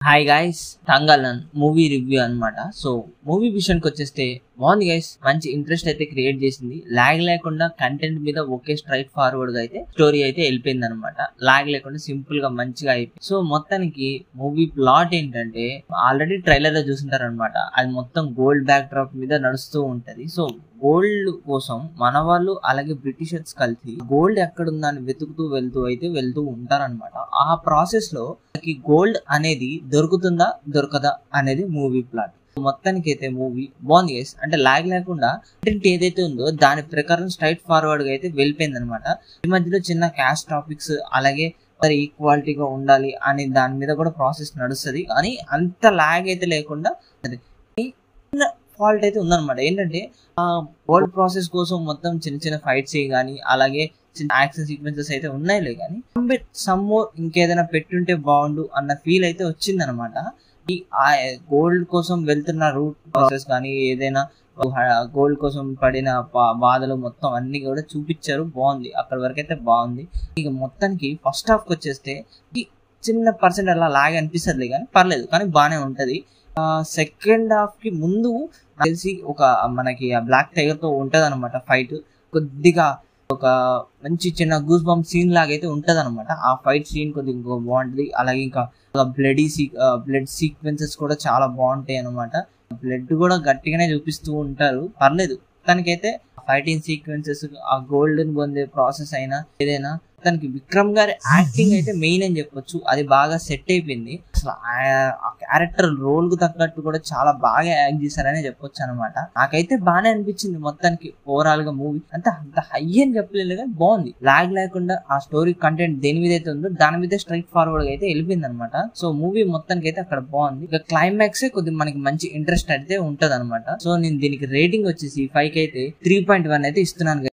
Hi guys, Thangalaan movie review అన్నమాట. So movie విషయానికి వచ్చేస్తే బాగుంది గైస్. మంచి ఇంట్రెస్ట్ అయితే క్రియేట్ చేసింది. లాగ్ లేకుండా కంటెంట్ మీద ఒకే స్ట్రైట్ ఫార్వర్డ్ గా అయితే స్టోరీ అయితే వెళ్ళిపోయింది అనమాట. లాగ్ లేకుండా సింపుల్ గా మంచిగా అయిపోయింది. సో మొత్తానికి మూవీ ప్లాట్ ఏంటంటే, ఆల్రెడీ ట్రైలర్ లో చూసింటారు అనమాట. అది మొత్తం గోల్డ్ బ్యాక్ డ్రాప్ మీద నడుస్తూ ఉంటది. సో గోల్డ్ కోసం మన వాళ్ళు అలాగే బ్రిటిషర్స్ కలిసి గోల్డ్ ఎక్కడుందని వెతుకుతూ ఉంటారనమాట. ఆ ప్రాసెస్ లో గోల్డ్ అనేది దొరుకుతుందా దొరకదా అనేది మూవీ ప్లాట్. మొత్తానికి అయితే మూవీ బాగుంది గైస్. అంటే లాగ్ లేకుండా కంటెంట్ ఏదైతే ఉందో దాని ప్రకారం స్ట్రైట్ ఫార్వర్డ్ గా అయితే వెళ్ళిపోయింది అనమాట. ఈ మధ్యలో చిన్న క్యాస్ట్ టాపిక్స్ అలాగే మరి ఈక్వాలిటీగా ఉండాలి అనే దాని మీద కూడా ప్రాసెస్ నడుస్తుంది. కానీ అంత లాగ్ అయితే లేకుండా ఫాల్ట్ అయితే ఉందన్నమాట. ఏంటంటే ఆ గోల్డ్ ప్రాసెస్ కోసం మొత్తం చిన్న చిన్న ఫైట్స్ కానీ అలాగే చిన్న యాక్షన్ సీక్వెన్సెస్ అయితే ఉన్నాయిలే, కానీ సమ్ మోర్ ఇంకేదైనా పెట్టుంటే బాగుండు అన్న ఫీల్ అయితే వచ్చిందనమాట. ఈ గోల్డ్ కోసం వెళ్తున్న రూట్ ప్రాసెస్ కానీ ఏదైనా గోల్డ్ కోసం పడిన బాధలు మొత్తం అన్ని కూడా చూపించారు. బాగుంది, అక్కడి వరకు అయితే బాగుంది. ఇక మొత్తానికి ఫస్ట్ హాఫ్ వచ్చేస్తే చిన్న పర్సెంట్ అలా లాగ్ అనిపిస్తుంది, కానీ పర్లేదు, కానీ బాగానే ఉంటది. సెకండ్ హాఫ్ కి ముందు తెలిసి మనకి బ్లాక్ టైగర్ తో ఉంటది అనమాట ఫైట్. కొద్దిగా ఒక మంచి చిన్న గూస్ బంప్ సీన్ లాగా అయితే ఉంటది అనమాట. ఆ ఫైట్ సీన్ కొద్దిగా బాగుంటది. అలాగే ఇంకా బ్లడ్ సీక్వెన్సెస్ కూడా చాలా బాగుంటాయి అనమాట. బ్లడ్ కూడా గట్టిగానే చూపిస్తూ ఉంటారు, పర్లేదు. తనకైతే ఫైటింగ్ సీక్వెన్సెస్, ఆ గోల్డెన్ పొందే ప్రాసెస్ అయినా ఏదైనా తనకి విక్రమ్ గారి యాక్టింగ్ అయితే మెయిన్ అని చెప్పొచ్చు. అది బాగా సెట్ అయిపోయింది. అసలు ఆ క్యారెక్టర్ రోల్ కు తగ్గట్టు కూడా చాలా బాగా యాక్ట్ చేశారని చెప్పొచ్చు అనమాట. నాకైతే బాగానే అనిపించింది మొత్తానికి. ఓవరాల్ గా మూవీ అంత హై అని చెప్పలేదు, కానీ బాగుంది. లాగ్ లేకుండా ఆ స్టోరీ కంటెంట్ దేని మీద అయితే ఉందో దాని మీద స్ట్రైట్ ఫార్వర్డ్ గా అయితే వెళ్ళిపోయింది అనమాట. సో మూవీ మొత్తానికి అయితే అక్కడ బాగుంది. ఇక క్లైమాక్స్ కొద్దిగా మనకి మంచి ఇంట్రెస్ట్ అయితే ఉంటది అనమాట. సో నేను దీనికి రేటింగ్ వచ్చేసి 5 కి అయితే 3.1 అయితే ఇస్తున్నాను.